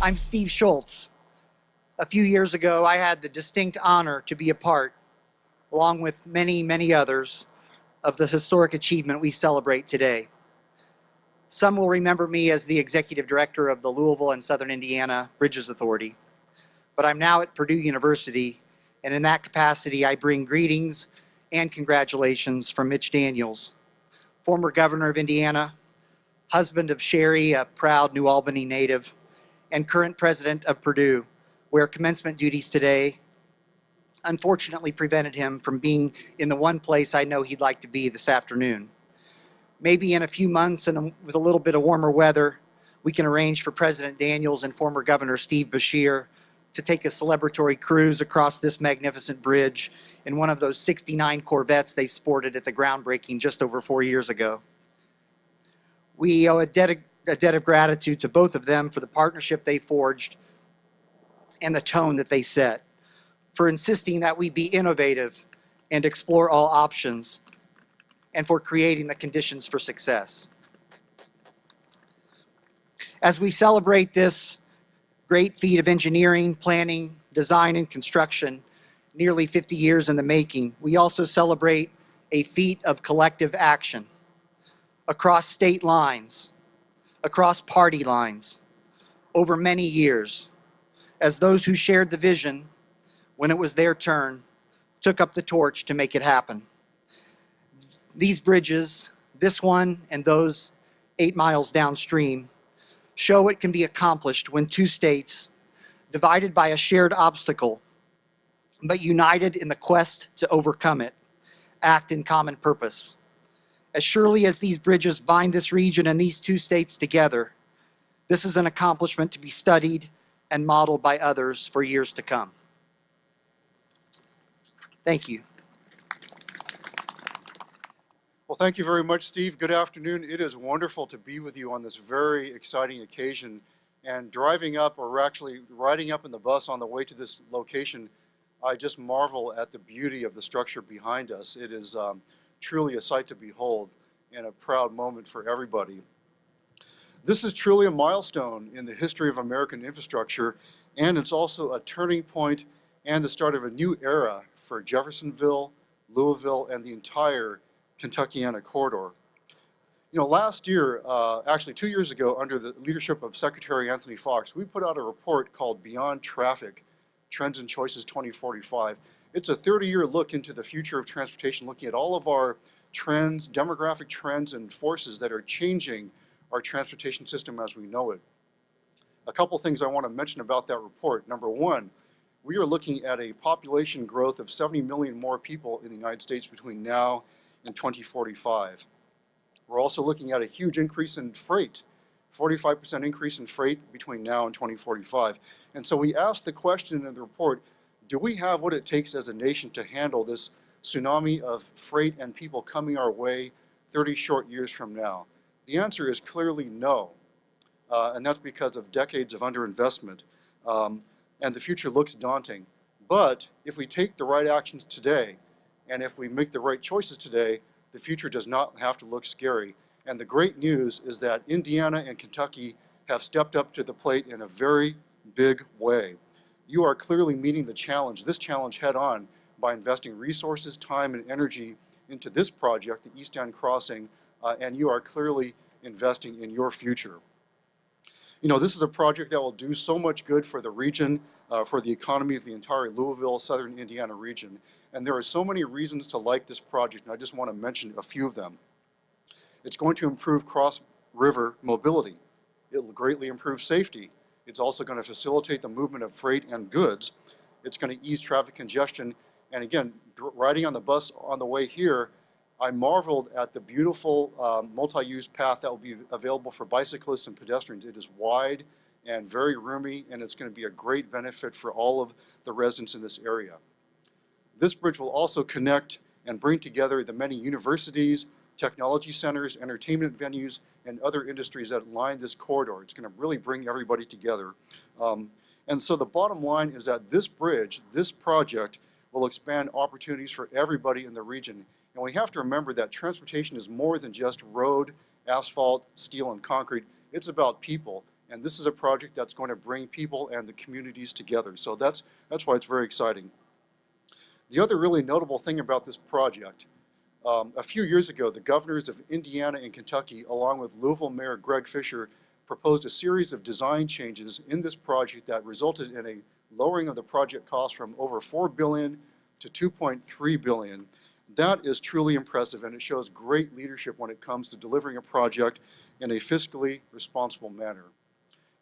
I'm Steve Schultz. A few years ago, I had the distinct honor to be a part, along with many, many others, of the historic achievement we celebrate today. Some will remember me as the executive director of the Louisville and Southern Indiana Bridges Authority, but I'm now at Purdue University, and in that capacity, I bring greetings and congratulations from Mitch Daniels, former governor of Indiana, husband of Sherry, a proud New Albany native, and current president of Purdue, where commencement duties today unfortunately prevented him from being in the one place I know he'd like to be this afternoon. Maybe in a few months and with a little bit of warmer weather, we can arrange for President Daniels and former Governor Steve Beshear to take a celebratory cruise across this magnificent bridge in one of those 69 Corvettes they sported at the groundbreaking just over 4 years ago. We owe a debt of gratitude to both of them for the partnership they forged and the tone that they set, for insisting that we be innovative and explore all options, and for creating the conditions for success. As we celebrate this great feat of engineering, planning, design, and construction, nearly 50 years in the making, we also celebrate a feat of collective action across state lines, across party lines, over many years, as those who shared the vision when it was their turn took up the torch to make it happen. These bridges, this one and those 8 miles downstream, show it can be accomplished when two states, divided by a shared obstacle, but united in the quest to overcome it, act in common purpose. As surely as these bridges bind this region and these two states together, this is an accomplishment to be studied and modeled by others for years to come. Thank you. Well, thank you very much, Steve. Good afternoon. It is wonderful to be with you on this very exciting occasion. And driving up, or actually riding up in the bus on the way to this location, I just marvel at the beauty of the structure behind us. It is truly a sight to behold and a proud moment for everybody. This is truly a milestone in the history of American infrastructure, and it's also a turning point and the start of a new era for Jeffersonville, Louisville, and the entire Kentuckiana corridor. You know, last year, actually 2 years ago, under the leadership of Secretary Anthony Foxx, we put out a report called Beyond Traffic, Trends and Choices 2045. It's a 30-year look into the future of transportation, looking at all of our trends, demographic trends and forces that are changing our transportation system as we know it. A couple things I want to mention about that report. Number one, we are looking at a population growth of 70 million more people in the United States between now and 2045. We're also looking at a huge increase in freight, 45% increase in freight between now and 2045. And so we asked the question in the report, do we have what it takes as a nation to handle this tsunami of freight and people coming our way 30 short years from now? The answer is clearly no, and that's because of decades of underinvestment, and the future looks daunting. But if we take the right actions today, and if we make the right choices today, the future does not have to look scary. And the great news is that Indiana and Kentucky have stepped up to the plate in a very big way. You are clearly meeting the challenge, this challenge head on, by investing resources, time, and energy into this project, the East End Crossing, and you are clearly investing in your future. You know, this is a project that will do so much good for the region, for the economy of the entire Louisville, Southern Indiana region. And there are so many reasons to like this project, and I just want to mention a few of them. It's going to improve cross-river mobility. It will greatly improve safety. It's also going to facilitate the movement of freight and goods. It's going to ease traffic congestion. And again, riding on the bus on the way here, I marveled at the beautiful multi-use path that will be available for bicyclists and pedestrians. It is wide and very roomy, and it's going to be a great benefit for all of the residents in this area. This bridge will also connect and bring together the many universities, technology centers, entertainment venues, and other industries that line this corridor. It's going to really bring everybody together. And so the bottom line is that this bridge, this project, will expand opportunities for everybody in the region. And we have to remember that transportation is more than just road, asphalt, steel, and concrete. It's about people. And this is a project that's going to bring people and the communities together. So that's why it's very exciting. The other really notable thing about this project, a few years ago, the governors of Indiana and Kentucky, along with Louisville Mayor Greg Fisher, proposed a series of design changes in this project that resulted in a lowering of the project cost from over $4 billion to $2.3 billion. That is truly impressive, and it shows great leadership when it comes to delivering a project in a fiscally responsible manner.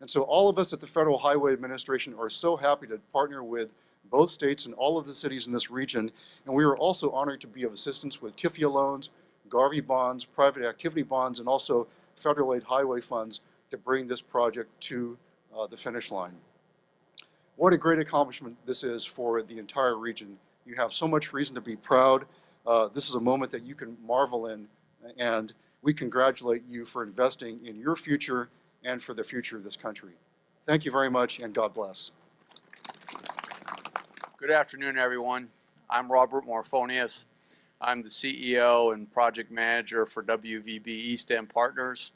And so all of us at the Federal Highway Administration are so happy to partner with both states and all of the cities in this region, and we are also honored to be of assistance with TIFIA loans, Garvey bonds, private activity bonds, and also federal aid highway funds to bring this project to the finish line. What a great accomplishment this is for the entire region. You have so much reason to be proud. This is a moment that you can marvel in, and we congratulate you for investing in your future and for the future of this country. Thank you very much, and God bless. Good afternoon, everyone. I'm Robert Morphonius. I'm the CEO and project manager for WVB East End Partners,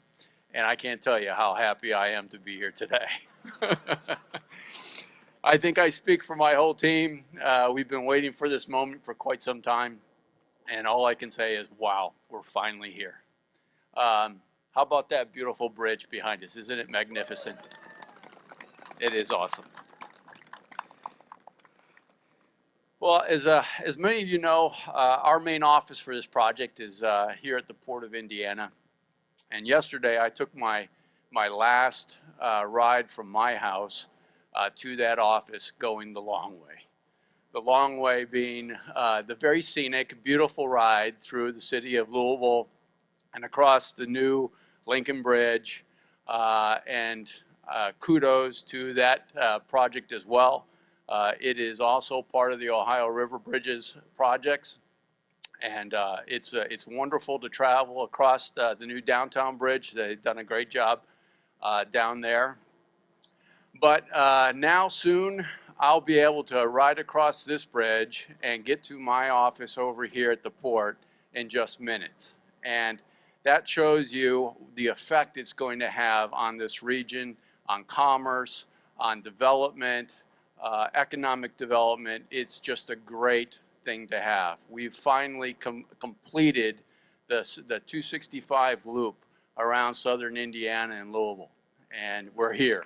and I can't tell you how happy I am to be here today. I think I speak for my whole team. We've been waiting for this moment for quite some time, and all I can say is, wow, we're finally here. How about that beautiful bridge behind us? Isn't it magnificent? It is awesome. Well, as many of you know, our main office for this project is here at the Port of Indiana. And yesterday I took my last ride from my house to that office going the long way. The long way being the very scenic, beautiful ride through the city of Louisville and across the new Lincoln Bridge. And kudos to that project as well. It is also part of the Ohio River Bridges projects, and it's wonderful to travel across the new downtown bridge. They've done a great job down there. But now soon I'll be able to ride across this bridge and get to my office over here at the port in just minutes. And that shows you the effect it's going to have on this region, on commerce, on development, economic development. It's just a great thing to have. We've finally completed the 265 loop around southern Indiana and Louisville, and we're here.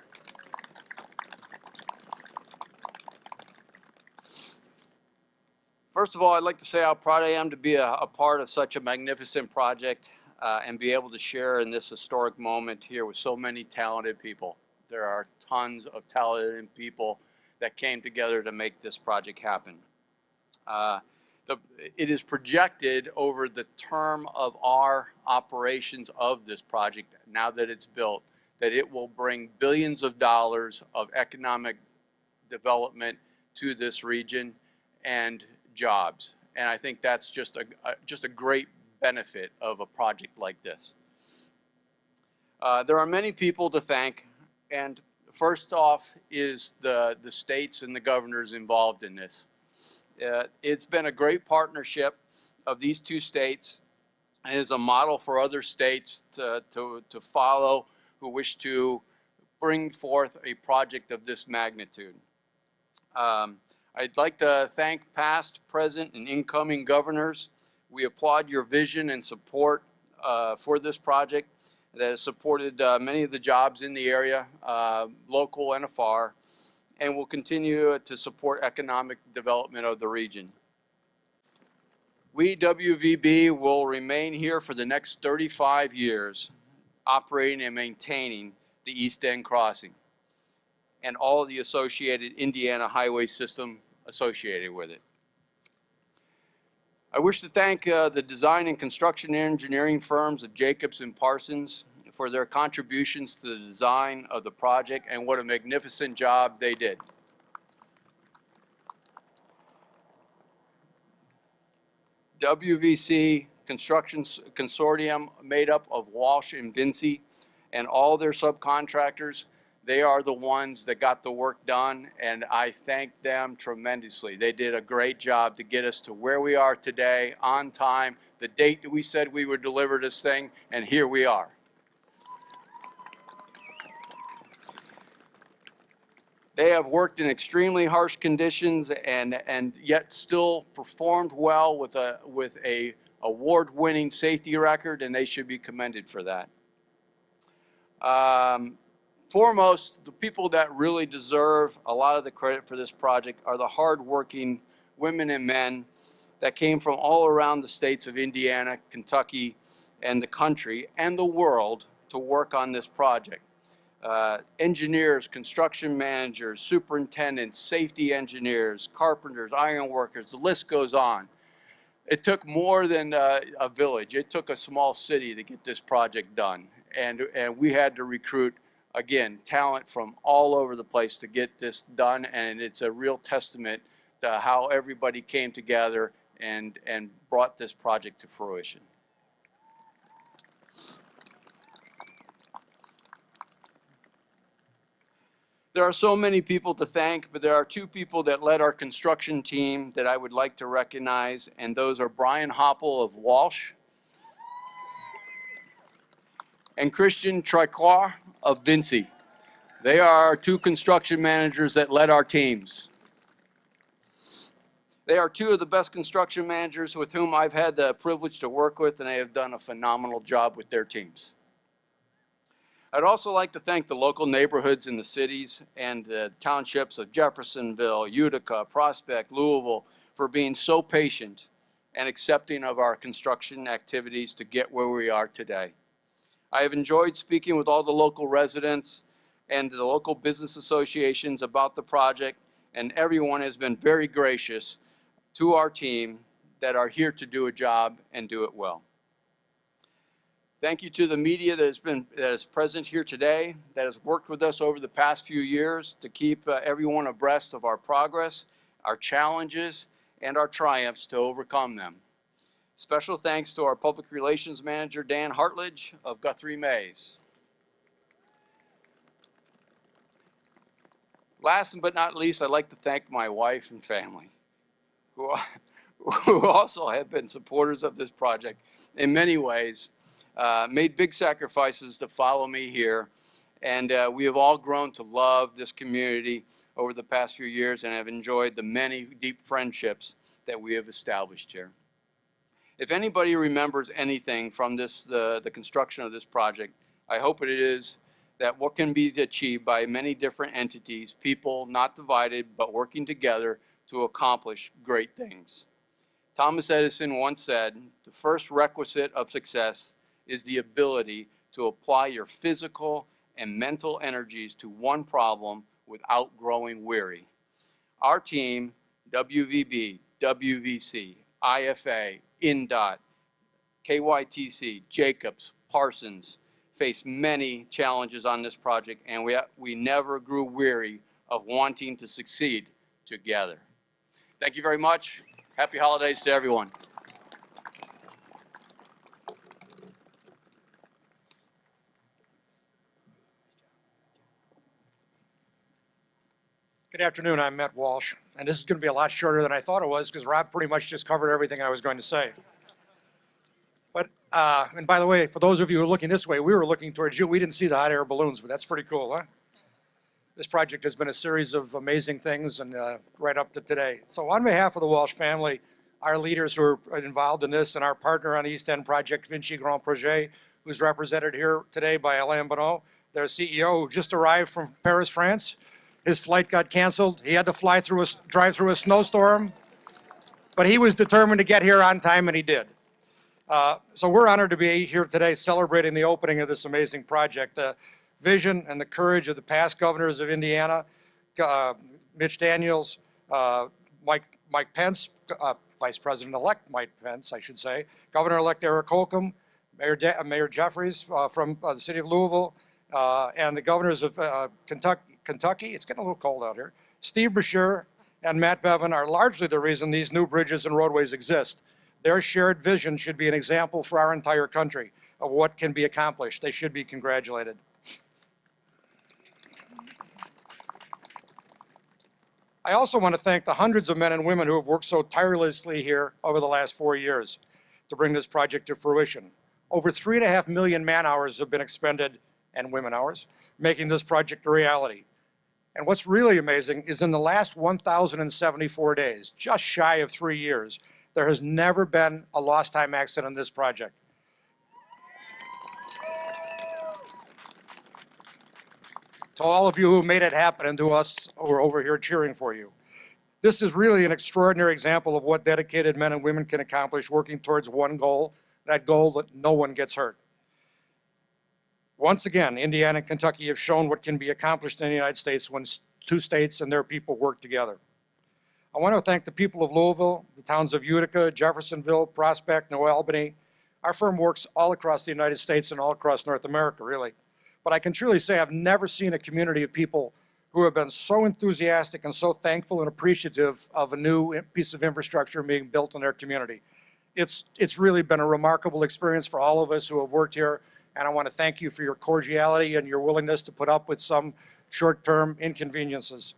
First of all, I'd like to say how proud I am to be a part of such a magnificent project and be able to share in this historic moment here with so many talented people. There are tons of talented people that came together to make this project happen. It is projected over the term of our operations of this project, now that it's built, that it will bring billions of dollars of economic development to this region and jobs. And I think that's just a great benefit of a project like this. There are many people to thank, and first off is the states and the governors involved in this. It's been a great partnership of these two states, and is a model for other states to follow who wish to bring forth a project of this magnitude. I'd like to thank past, present, and incoming governors. We applaud your vision and support for this project that has supported many of the jobs in the area, local and afar, and will continue to support economic development of the region. We, WVB, will remain here for the next 35 years, operating and maintaining the East End Crossing and all of the associated Indiana highway system associated with it. I wish to thank the design and construction engineering firms of Jacobs and Parsons for their contributions to the design of the project, and what a magnificent job they did. WVC Construction Consortium, made up of Walsh and Vinci and all their subcontractors, they are the ones that got the work done, and I thank them tremendously. They did a great job to get us to where we are today, on time, the date that we said we would deliver this thing, and here we are. They have worked in extremely harsh conditions and yet still performed well with a award-winning safety record, and they should be commended for that. Foremost, the people that really deserve a lot of the credit for this project are the hardworking women and men that came from all around the states of Indiana, Kentucky, and the country and the world to work on this project. Engineers, construction managers, superintendents, safety engineers, carpenters, iron workers, the list goes on. It took more than a village. It took a small city to get this project done. And we had to recruit, again, talent from all over the place to get this done. And it's a real testament to how everybody came together and brought this project to fruition. There are so many people to thank, but there are two people that led our construction team that I would like to recognize, and those are Brian Hopple of Walsh and Christian Tricoire of Vinci. They are our two construction managers that led our teams. They are two of the best construction managers with whom I've had the privilege to work with, and they have done a phenomenal job with their teams. I'd also like to thank the local neighborhoods in the cities and the townships of Jeffersonville, Utica, Prospect, Louisville for being so patient and accepting of our construction activities to get where we are today. I have enjoyed speaking with all the local residents and the local business associations about the project, and everyone has been very gracious to our team that are here to do a job and do it well. Thank you to the media that is present here today, that has worked with us over the past few years to keep everyone abreast of our progress, our challenges, and our triumphs to overcome them. Special thanks to our Public Relations Manager, Dan Hartledge of Guthrie Mays. Last but not least, I'd like to thank my wife and family, who also have been supporters of this project in many ways. Made big sacrifices to follow me here, and we have all grown to love this community over the past few years and have enjoyed the many deep friendships that we have established here. If anybody remembers anything from the construction of this project, I hope it is that what can be achieved by many different entities, people not divided but working together to accomplish great things. Thomas Edison once said, "The first requisite of success is the ability to apply your physical and mental energies to one problem without growing weary." Our team, WVB, WVC, IFA, INDOT, KYTC, Jacobs, Parsons, faced many challenges on this project, and we never grew weary of wanting to succeed together. Thank you very much. Happy holidays to everyone. Good afternoon, I'm Matt Walsh, and this is going to be a lot shorter than I thought it was because Rob pretty much just covered everything I was going to say. But, and by the way, for those of you who are looking this way, we were looking towards you. We didn't see the hot air balloons, but that's pretty cool, huh? This project has been a series of amazing things and right up to today. So on behalf of the Walsh family, our leaders who are involved in this, and our partner on the East End project, Vinci Grand Projet, who's represented here today by Alain Bonneau, their CEO who just arrived from Paris, France. His flight got canceled. He had to drive through a snowstorm, but he was determined to get here on time, and he did. So we're honored to be here today celebrating the opening of this amazing project. The vision and the courage of the past governors of Indiana, Mitch Daniels, Mike Pence, Vice President-elect Mike Pence, I should say, Governor-elect Eric Holcomb, Mayor Jeffries from the city of Louisville, and the governors of Kentucky, it's getting a little cold out here, Steve Beshear and Matt Bevin are largely the reason these new bridges and roadways exist. Their shared vision should be an example for our entire country of what can be accomplished. They should be congratulated. I also want to thank the hundreds of men and women who have worked so tirelessly here over the last 4 years to bring this project to fruition. Over 3.5 million man hours have been expended, and women hours, making this project a reality. And what's really amazing is in the last 1,074 days, just shy of 3 years, there has never been a lost time accident on this project. To all of you who made it happen and to us who are over here cheering for you. This is really an extraordinary example of what dedicated men and women can accomplish working towards one goal, that goal that no one gets hurt. Once again, Indiana and Kentucky have shown what can be accomplished in the United States when two states and their people work together. I want to thank the people of Louisville, the towns of Utica, Jeffersonville, Prospect, New Albany. Our firm works all across the United States and all across North America, really. But I can truly say I've never seen a community of people who have been so enthusiastic and so thankful and appreciative of a new piece of infrastructure being built in their community. It's really been a remarkable experience for all of us who have worked here, and I want to thank you for your cordiality and your willingness to put up with some short-term inconveniences.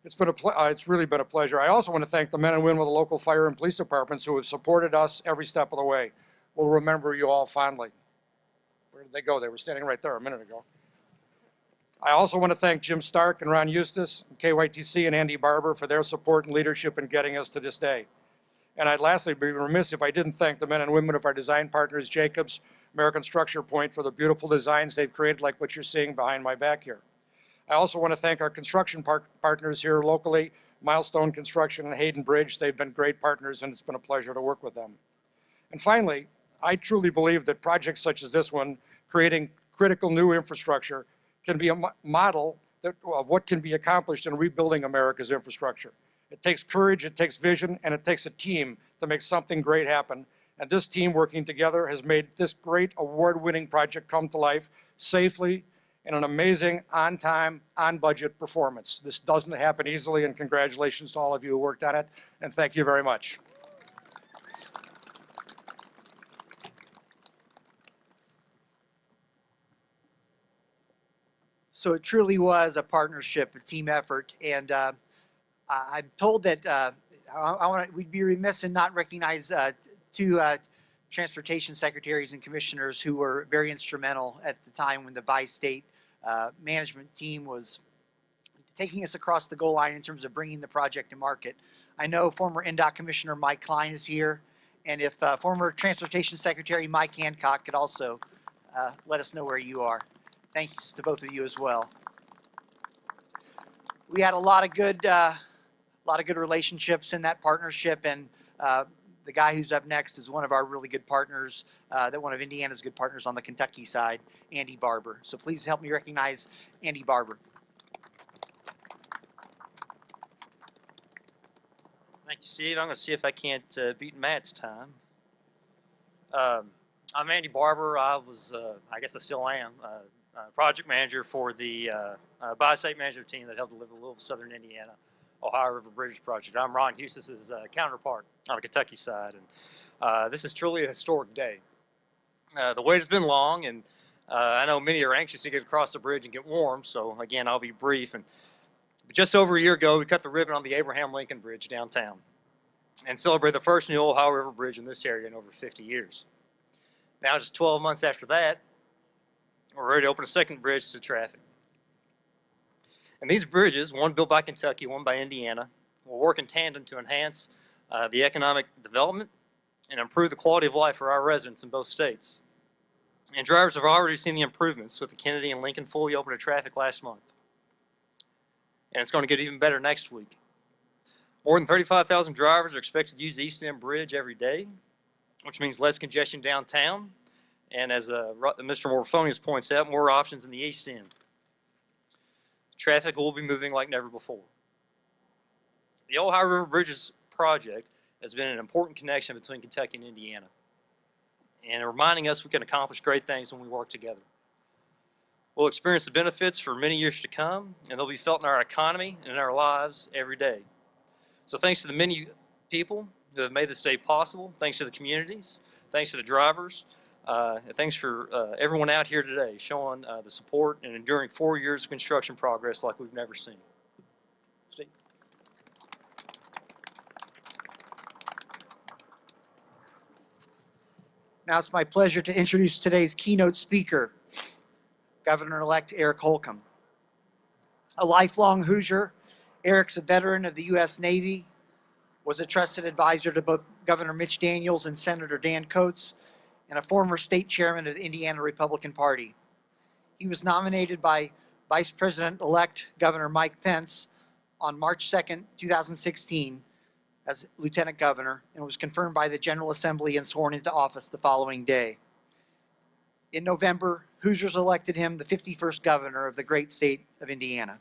It's really been a pleasure. I also want to thank the men and women of the local fire and police departments who have supported us every step of the way. We'll remember you all fondly. Where did they go? They were standing right there a minute ago. I also want to thank Jim Stark and Ron Eustace, KYTC and Andy Barber for their support and leadership in getting us to this day. And I'd lastly be remiss if I didn't thank the men and women of our design partners, Jacobs, American Structure Point, for the beautiful designs they've created like what you're seeing behind my back here. I also want to thank our construction partners here locally, Milestone Construction and Hayden Bridge. They've been great partners and it's been a pleasure to work with them. And finally, I truly believe that projects such as this one, creating critical new infrastructure, can be a model of what can be accomplished in rebuilding America's infrastructure. It takes courage, it takes vision, and it takes a team to make something great happen. And this team working together has made this great award-winning project come to life safely in an amazing on-time, on-budget performance. This doesn't happen easily, and congratulations to all of you who worked on it, and thank you very much. So it truly was a partnership, a team effort, and I'm told that we'd be remiss in not recognize two transportation secretaries and commissioners who were very instrumental at the time when the bi-state management team was taking us across the goal line in terms of bringing the project to market. I know former NDOT Commissioner Mike Klein is here, and if former Transportation Secretary Mike Hancock could also let us know where you are. Thanks to both of you as well. We had a lot of good relationships in that partnership, and the guy who's up next is one of our really good partners, one of Indiana's good partners on the Kentucky side, Andy Barber. So please help me recognize Andy Barber. Thank you, Steve. I'm going to see if I can't beat Matt's time. I'm Andy Barber. I was, I guess I still am, project manager for the bi-state management team that helped deliver the Louisville Southern Indiana Ohio River Bridge project. I'm Ron Eustace's counterpart on the Kentucky side, and this is truly a historic day. The wait has been long, and I know many are anxious to get across the bridge and get warm, so again, I'll be brief. And just over a year ago, we cut the ribbon on the Abraham Lincoln Bridge downtown and celebrated the first new Ohio River Bridge in this area in over 50 years. Now, just 12 months after that, we're ready to open a second bridge to traffic. And these bridges, one built by Kentucky, one by Indiana, will work in tandem to enhance the economic development and improve the quality of life for our residents in both states. And drivers have already seen the improvements with the Kennedy and Lincoln fully open to traffic last month. And it's going to get even better next week. More than 35,000 drivers are expected to use the East End Bridge every day, which means less congestion downtown. And as Mr. Morfonius points out, more options in the East End. Traffic will be moving like never before. The Ohio River Bridges project has been an important connection between Kentucky and Indiana, and reminding us we can accomplish great things when we work together. We'll experience the benefits for many years to come, and they'll be felt in our economy and in our lives every day. So thanks to the many people who have made this day possible, thanks to the communities, thanks to the drivers, thanks for everyone out here today showing the support and enduring 4 years of construction progress like we've never seen. Steve. Now it's my pleasure to introduce today's keynote speaker, Governor-elect Eric Holcomb. A lifelong Hoosier, Eric's a veteran of the U.S. Navy, was a trusted advisor to both Governor Mitch Daniels and Senator Dan Coates, and a former state chairman of the Indiana Republican Party. He was nominated by Vice President-elect Governor Mike Pence on March 2nd, 2016 as Lieutenant Governor, and was confirmed by the General Assembly and sworn into office the following day. In November, Hoosiers elected him the 51st governor of the great state of Indiana.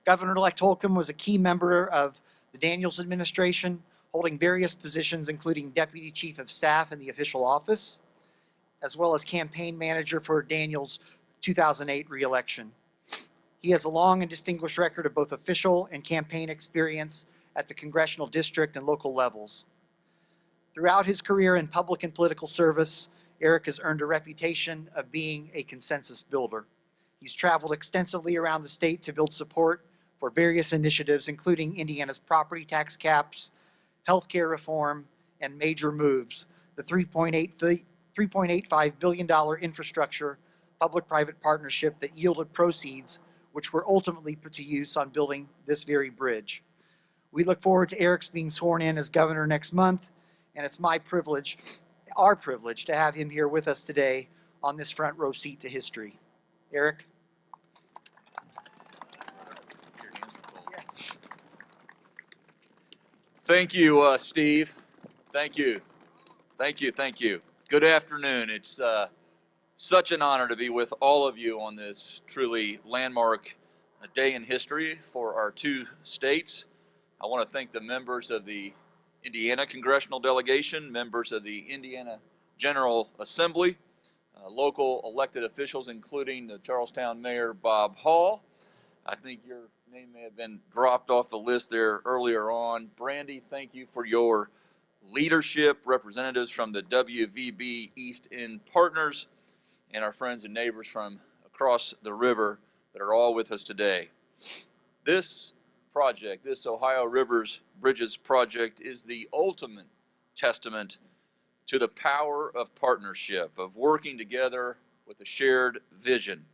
Governor-elect Holcomb was a key member of the Daniels administration, holding various positions including Deputy Chief of Staff in the official office, as well as campaign manager for Daniels' 2008 reelection. He has a long and distinguished record of both official and campaign experience at the congressional district and local levels. Throughout his career in public and political service, Eric has earned a reputation of being a consensus builder. He's traveled extensively around the state to build support for various initiatives, including Indiana's property tax caps, healthcare reform, and major moves, the $3.85 billion infrastructure public-private partnership that yielded proceeds which were ultimately put to use on building this very bridge. We look forward to Eric's being sworn in as governor next month, and it's my privilege, our privilege, to have him here with us today on this front row seat to history. Eric? Thank you, Steve. Thank you. Thank you. Thank you. Good afternoon. It's such an honor to be with all of you on this truly landmark day in history for our two states. I want to thank the members of the Indiana Congressional Delegation, members of the Indiana General Assembly, local elected officials, including the Charlestown Mayor Bob Hall. I think your name may have been dropped off the list there earlier on. Brandy, thank you for your leadership, representatives from the WVB East End Partners, and our friends and neighbors from across the river that are all with us today. This project, this Ohio Rivers Bridges project, is the ultimate testament to the power of partnership, of working together with a shared vision.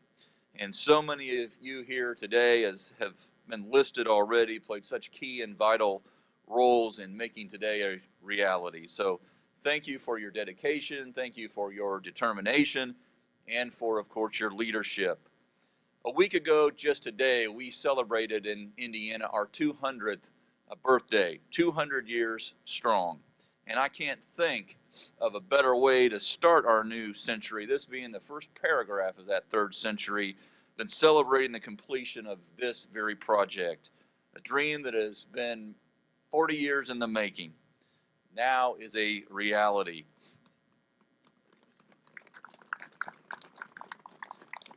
And so many of you here today, as have been listed already, played such key and vital roles in making today a reality. So thank you for your dedication, thank you for your determination, and for, of course, your leadership. A week ago, just today, we celebrated in Indiana our 200th birthday, 200 years strong. And I can't think of a better way to start our new century, this being the first paragraph of that third century, than celebrating the completion of this very project. A dream that has been 40 years in the making, now is a reality.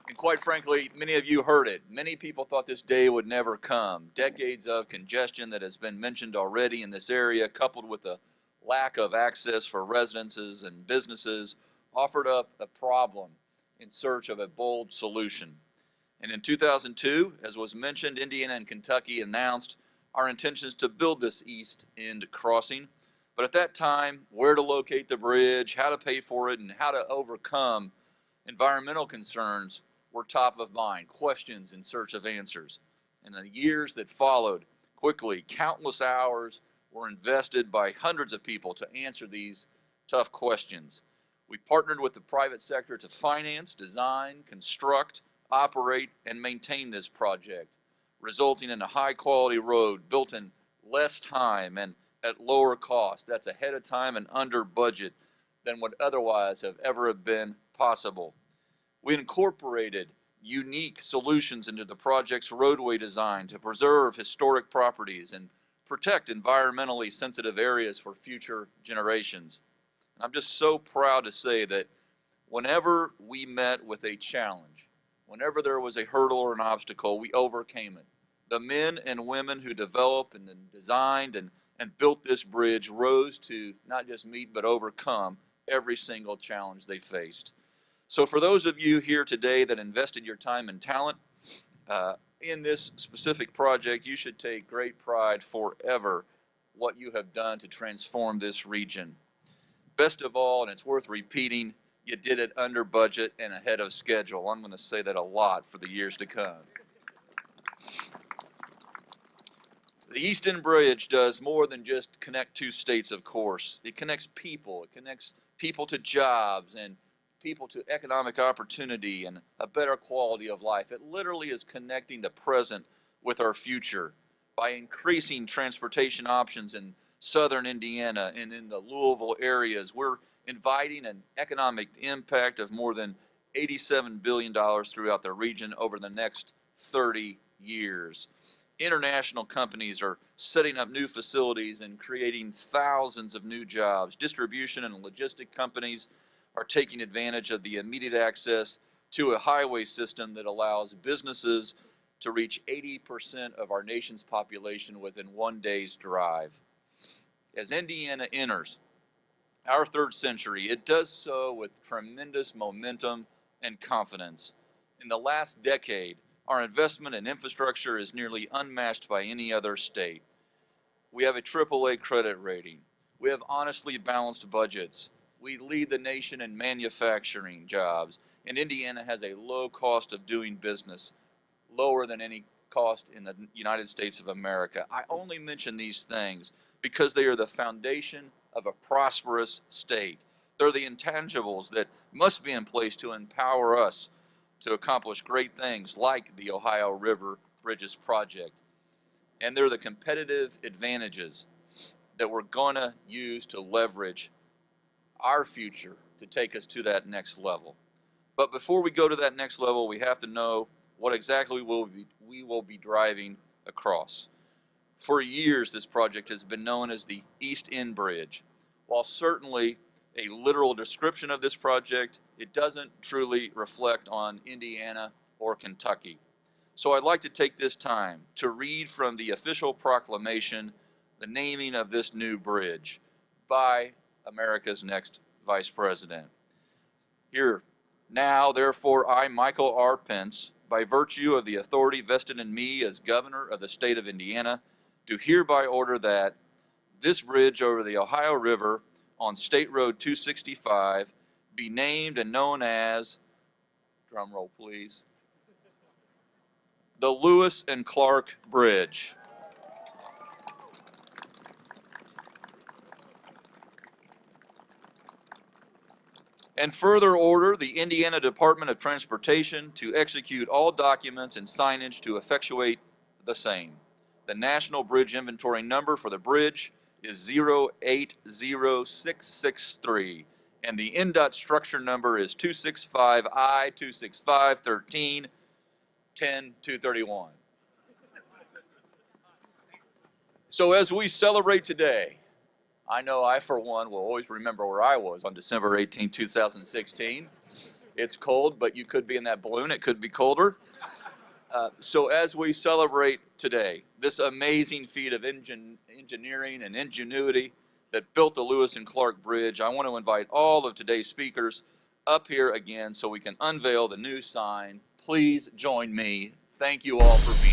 And quite frankly, many of you heard it. Many people thought this day would never come. Decades of congestion that has been mentioned already in this area, coupled with the lack of access for residences and businesses, offered up a problem in search of a bold solution. And in 2002, as was mentioned, Indiana and Kentucky announced our intentions to build this East End crossing. But at that time, where to locate the bridge, how to pay for it, and how to overcome environmental concerns were top of mind, questions in search of answers. In the years that followed, quickly, countless hours were invested by hundreds of people to answer these tough questions. We partnered with the private sector to finance, design, construct, operate, and maintain this project, resulting in a high-quality road built in less time and at lower cost. That's ahead of time and under budget than would otherwise have ever been possible. We incorporated unique solutions into the project's roadway design to preserve historic properties and protect environmentally sensitive areas for future generations. And I'm just so proud to say that whenever we met with a challenge, whenever there was a hurdle or an obstacle, we overcame it. The men and women who developed and designed and built this bridge rose to not just meet but overcome every single challenge they faced. So for those of you here today that invested your time and talent in this specific project, you should take great pride forever what you have done to transform this region. Best of all, and it's worth repeating, you did it under budget and ahead of schedule. I'm going to say that a lot for the years to come. The East Bridge does more than just connect two states, of course. It connects people. It connects people to jobs and people to economic opportunity and a better quality of life. It literally is connecting the present with our future by increasing transportation options in southern Indiana and in the Louisville areas. We're inviting an economic impact of more than $87 billion throughout the region over the next 30 years. International companies are setting up new facilities and creating thousands of new jobs. Distribution and logistic companies are taking advantage of the immediate access to a highway system that allows businesses to reach 80% of our nation's population within 1 day's drive. As Indiana enters our third century, it does so with tremendous momentum and confidence. In the last decade, our investment in infrastructure is nearly unmatched by any other state. We have a AAA credit rating. We have honestly balanced budgets. We lead the nation in manufacturing jobs, and Indiana has a low cost of doing business, lower than any cost in the United States of America. I only mention these things because they are the foundation of a prosperous state. They're the intangibles that must be in place to empower us to accomplish great things like the Ohio River Bridges project. And they're the competitive advantages that we're going to use to leverage our future to take us to that next level. But before we go to that next level, we have to know what exactly we will be driving across. For years, this project has been known as the East End Bridge. While certainly a literal description of this project, it doesn't truly reflect on Indiana or Kentucky. So I'd like to take this time to read from the official proclamation the naming of this new bridge by America's next Vice President. Here, now therefore I, Michael R. Pence, by virtue of the authority vested in me as Governor of the state of Indiana, do hereby order that this bridge over the Ohio River on State Road 265 be named and known as, drum roll please, the Lewis and Clark Bridge. And further order the Indiana Department of Transportation to execute all documents and signage to effectuate the same. The National Bridge Inventory number for the bridge is 080663, and the NDOT structure number is 265I-265-13-10-231. So as we celebrate today, I know I, for one, will always remember where I was on December 18, 2016. It's cold, but you could be in that balloon. It could be colder. So as we celebrate today, this amazing feat of engineering and ingenuity that built the Lewis and Clark Bridge, I want to invite all of today's speakers up here again so we can unveil the new sign. Please join me. Thank you all for being here.